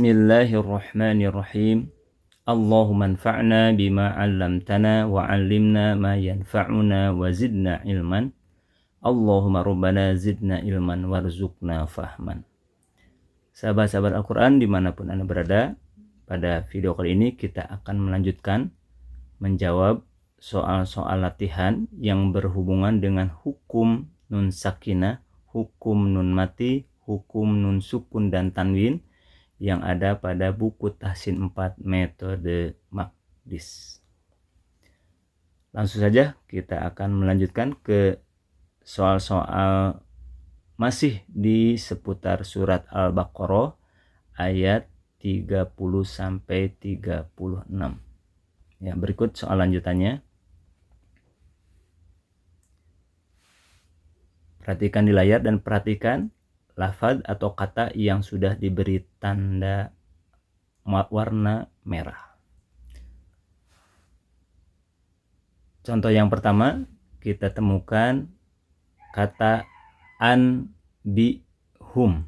Bismillahirrahmanirrahim. Allahumma anfa'na bima 'allamtana wa 'allimna ma yanfa'una wa zidna ilman. Allahumma rabbana zidna ilman warzuqna fahman. Sahabat-sahabat Al-Quran dimanapun Anda berada, pada video kali ini kita akan melanjutkan menjawab soal-soal latihan yang berhubungan dengan hukum nun sakinah, hukum nun mati, hukum nun sukun dan tanwin yang ada pada buku Tahsin 4 metode Maqdis. Langsung saja kita akan melanjutkan ke soal-soal masih di seputar surat Al-Baqarah ayat 30 sampai 36. Ya, berikut soal lanjutannya. Perhatikan di layar dan perhatikan lafaz atau kata yang sudah diberi tanda warna merah. Contoh yang pertama, kita temukan kata anbihum.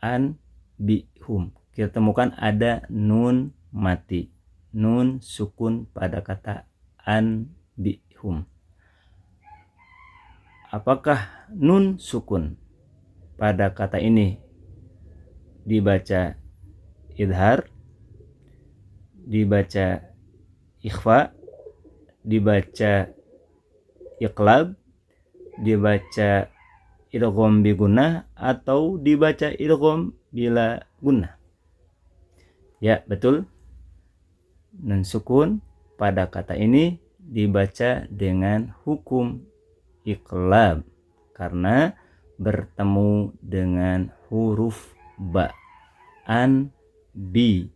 Anbihum. Kita temukan ada nun mati, nun sukun pada kata anbihum. Apakah nun sukun pada kata ini dibaca idhar, dibaca ikhfa, dibaca iqlab, dibaca idgham bi gunnah, atau dibaca idgham bila gunnah? Ya, betul. Nun sukun pada kata ini dibaca dengan hukum iqlab karena bertemu dengan huruf ba. An bi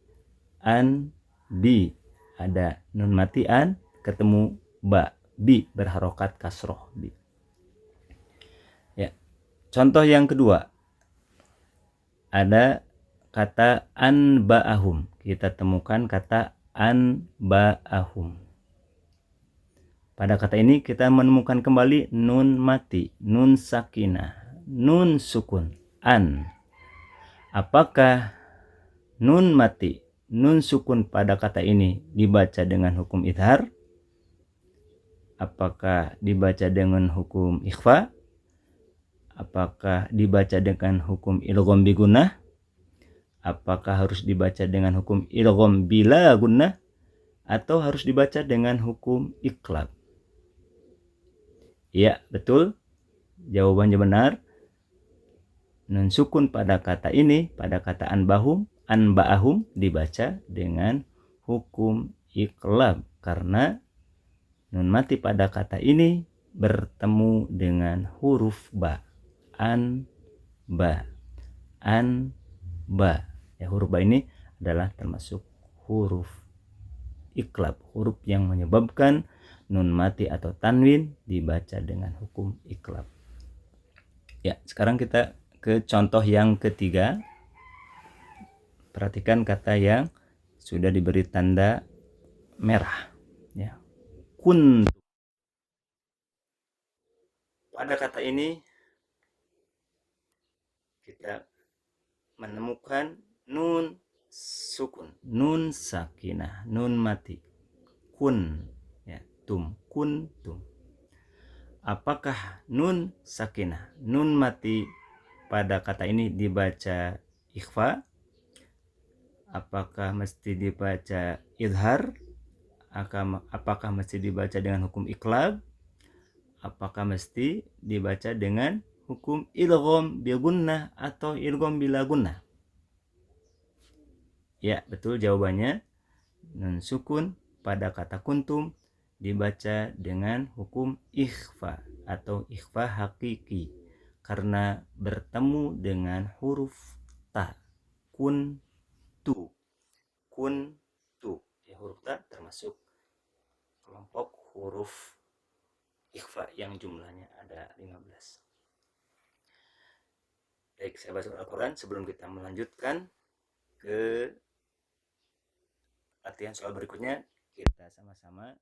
ada nun mati an ketemu ba, bi berharokat kasroh bi. Ya. Contoh yang kedua, ada kata anba'ahum. Kita temukan kata anba'ahum. Pada kata ini kita menemukan kembali nun mati, nun sakinah, nun sukun, an. Apakah nun mati, nun sukun pada kata ini dibaca dengan hukum idhar? Apakah dibaca dengan hukum ikhfa? Apakah dibaca dengan hukum idgham bi gunnah? Apakah harus dibaca dengan hukum idgham bila gunnah? Atau harus dibaca dengan hukum iqlab? Ya, betul. Jawabannya benar. Nun sukun pada kata ini, pada kata anba'ahum dibaca dengan hukum iqlab karena nun mati pada kata ini bertemu dengan huruf ba. Ba. Ya, huruf ba ini adalah termasuk huruf iqlab, huruf yang menyebabkan nun mati atau tanwin dibaca dengan hukum iqlab. Ya, sekarang kita ke contoh yang ketiga. Perhatikan kata yang sudah diberi tanda merah. Ya. Kuntu. Pada kata ini kita menemukan nun sukun, nun sakinah, nun mati. Kun. Ya, kuntum. Apakah nun sakinah, nun mati pada kata ini dibaca ikhfa? Apakah mesti dibaca idhar? Apakah mesti dibaca dengan hukum iqlab? Apakah mesti dibaca dengan hukum idgham bi gunnah atau idgham bila gunnah? Ya, betul jawabannya. Nun sukun pada kata kuntum dibaca dengan hukum ikhfa atau ikhfa hakiki karena bertemu dengan huruf ta. Kuntu. Ya, huruf ta termasuk kelompok huruf ikhfa yang jumlahnya ada 15. Baik, sahabat Al-Quran, sebelum kita melanjutkan ke latihan soal berikutnya, kita sama-sama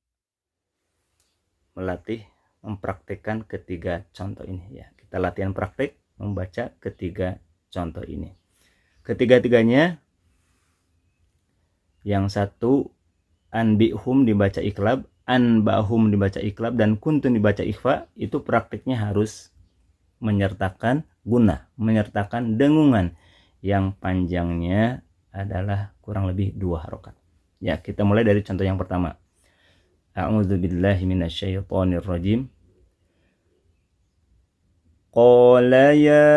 melatih mempraktekkan ketiga contoh ini ya. Kita latihan praktek membaca ketiga contoh ini. Ketiga-tiganya, yang satu anbihum dibaca iklab, anbahum dibaca iklab, dan kuntun dibaca ikhfa, itu praktiknya harus menyertakan guna, menyertakan dengungan yang panjangnya adalah kurang lebih 2 harokat. Ya, kita mulai dari contoh yang pertama. A'udzubillahi minasyaitonirrajim. Qala ya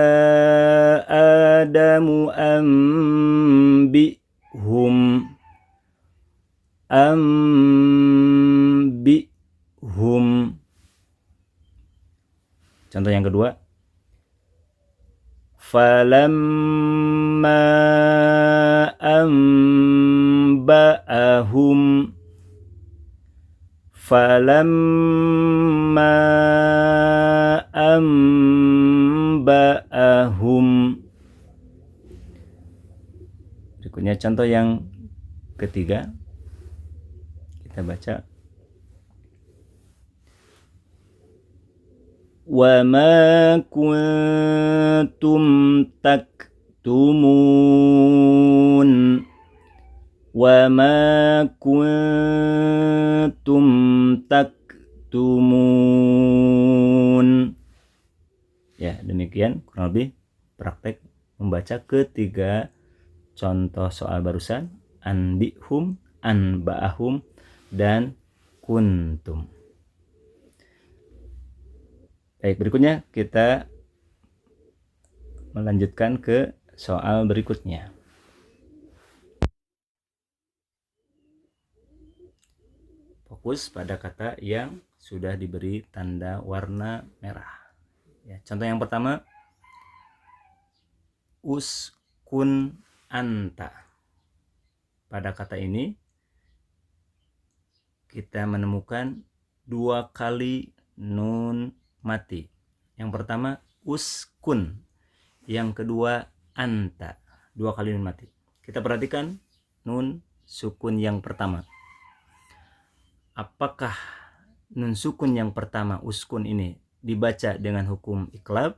Adamu ambihum. Contoh yang kedua. Falamma amba'ahum Berikutnya contoh yang ketiga, kita baca. Wa ma kuntum taktumun. Wa ma kuntum taktumun. Ya, demikian kurang lebih praktek membaca ketiga contoh soal barusan, anbihum, anba'ahum, dan kuntum. Baik, berikutnya kita melanjutkan ke soal berikutnya. Fokus pada kata yang sudah diberi tanda warna merah. Ya, contoh yang pertama, uskun anta. Pada kata ini kita menemukan 2 kali nun mati. Yang pertama uskun, yang kedua anta, 2 kali nun mati. Kita perhatikan nun sukun yang pertama. Apakah nun sukun yang pertama uskun ini dibaca dengan hukum iklab?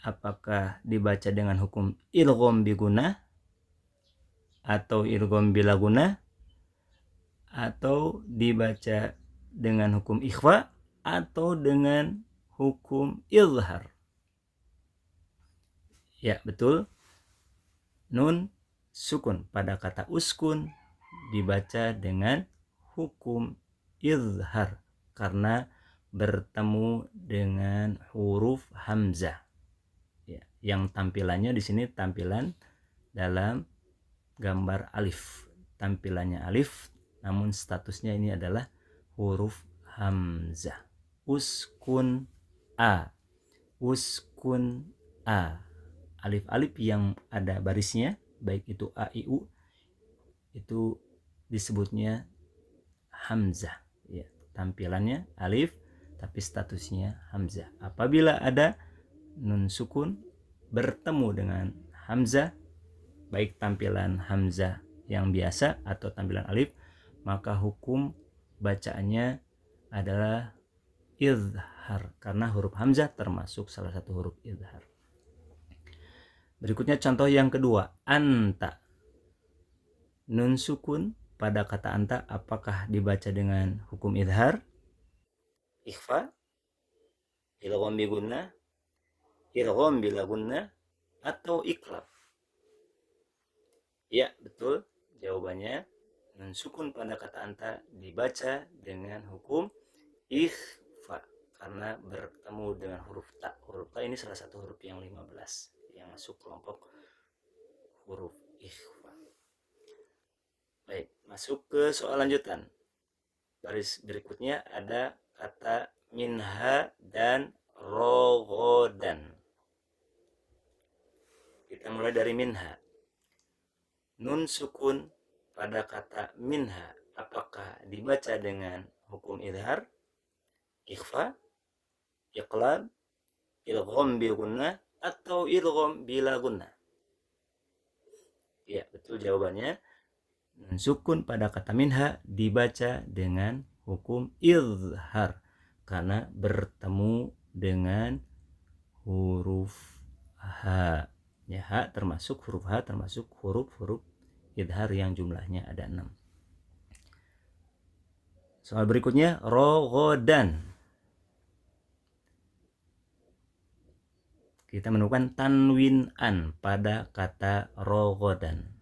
Apakah dibaca dengan hukum ilgham biguna atau ilgham bila guna, atau dibaca dengan hukum ikhfa, atau dengan hukum izhar? Ya, betul. Nun sukun pada kata uskun dibaca dengan hukum izhar karena bertemu dengan huruf hamzah. Ya, yang tampilannya di sini tampilan dalam gambar alif. Tampilannya alif, namun statusnya ini adalah huruf hamzah. Uskun a. Uskun a. Alif-alif yang ada barisnya, baik itu a, i, u, itu disebutnya hamzah. Ya, tampilannya alif, tapi statusnya hamzah. Apabila ada nun sukun bertemu dengan hamzah, baik tampilan hamzah yang biasa atau tampilan alif, maka hukum bacaannya adalah izhar karena huruf hamzah termasuk salah satu huruf izhar. Berikutnya contoh yang kedua, anta. Nun sukun pada kata anta apakah dibaca dengan hukum izhar, ikhfa, ilgham biguna, ilgham bila guna, atau iklab? Ya, betul. Jawabannya nun sukun pada kata anta dibaca dengan hukum ikhfa karena bertemu dengan huruf ta. Huruf ta ini salah satu huruf yang 15 yang masuk kelompok huruf ikhfa. Baik, masuk ke soal lanjutan. Baris berikutnya ada kata minha dan rogodan. Kita mulai dari minha. Nun sukun pada kata minha apakah dibaca dengan hukum izhar, ikhfa, iqlab, ilgham bil gunnah, atau ilgham bila gunnah? Ya, betul jawabannya. Nun sukun pada kata minha dibaca dengan hukum izhar karena bertemu dengan huruf ha. Ya, termasuk huruf-huruf idhar yang jumlahnya ada 6. Soal berikutnya, rogodan. Kita menemukan tanwin an pada kata rogodan.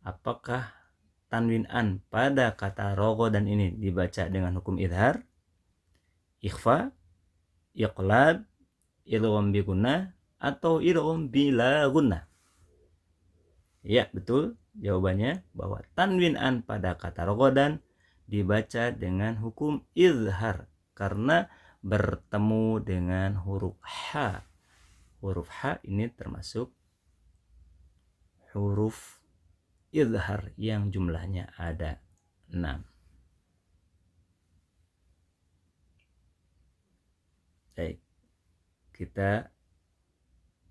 Apakah tanwin an pada kata rogodan ini dibaca dengan hukum idhar, ikhfa, iqlab, idgham bi gunnah, atau idgham bila gunnah? Ya, betul. Jawabannya bahwa tanwin an pada kata rogodan dibaca dengan hukum izhar karena bertemu dengan huruf H. Huruf H ini termasuk huruf izhar yang jumlahnya ada 6. Baik, kita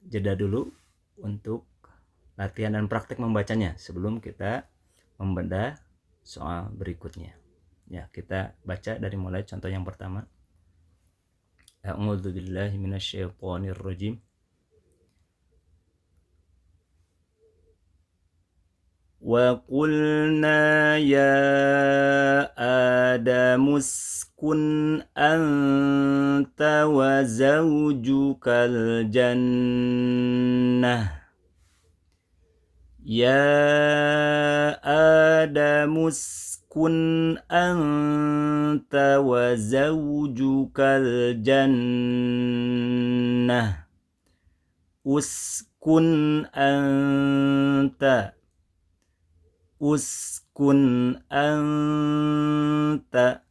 jeda dulu untuk latihan dan praktek membacanya sebelum kita membedah soal berikutnya. Ya, kita baca dari mulai contoh yang pertama. A'udzubillahi minasyaitonirrajim. Wa qulna ya Adamu uskun anta wa zawjukal jannah. Ya Adamu uskun anta wa zawjukal jannah. Uskun anta. Uskun anta.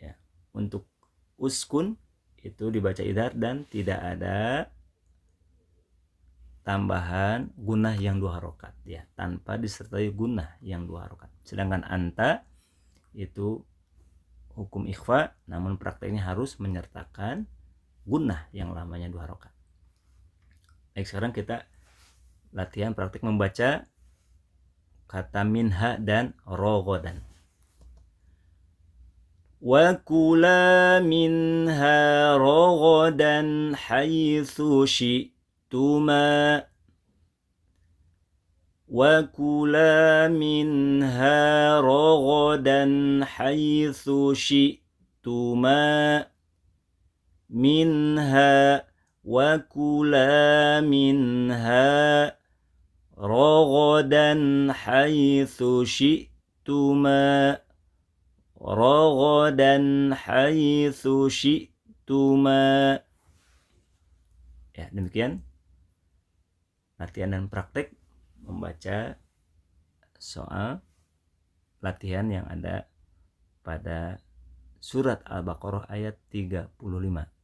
Ya, untuk uskun itu dibaca idhar dan tidak ada tambahan gunnah yang 2 harokat, ya, tanpa disertai gunnah yang 2 harokat. Sedangkan anta itu hukum ikhfa, namun prakteknya harus menyertakan gunnah yang lamanya 2 harokat. Baik, sekarang kita latihan praktek membaca kata minha dan rogodan. Wa kula minha rogodan haitsu syi'tuma. Wa kula minha rogodan haitsu syi'tuma. Minha wa kula minha rogodan haitsu syi'tuma. Rogodan haitsu syi'tuma. Ya, demikian latihan dan praktek membaca soal latihan yang ada pada surat Al-Baqarah ayat 35.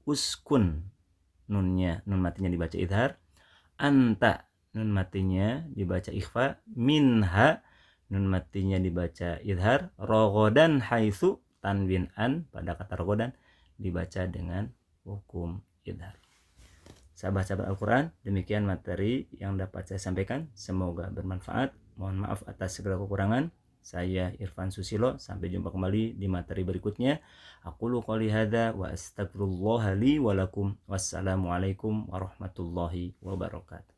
Uskun, nun matinya dibaca idhar. Anta, nun matinya dibaca ikhfa. Minha, nun matinya dibaca idhar. Rogodan haitsu, tanwin an pada kata rogodan dibaca dengan hukum idhar. Sahabat-sahabat Al-Quran, demikian materi yang dapat saya sampaikan. Semoga bermanfaat. Mohon maaf atas segala kekurangan. Saya Irfan Susilo. Sampai jumpa kembali di materi berikutnya. Aqulu qouli hadza wa astaghfirullah li wa lakum. Wassalamualaikum warahmatullahi wabarakatuh.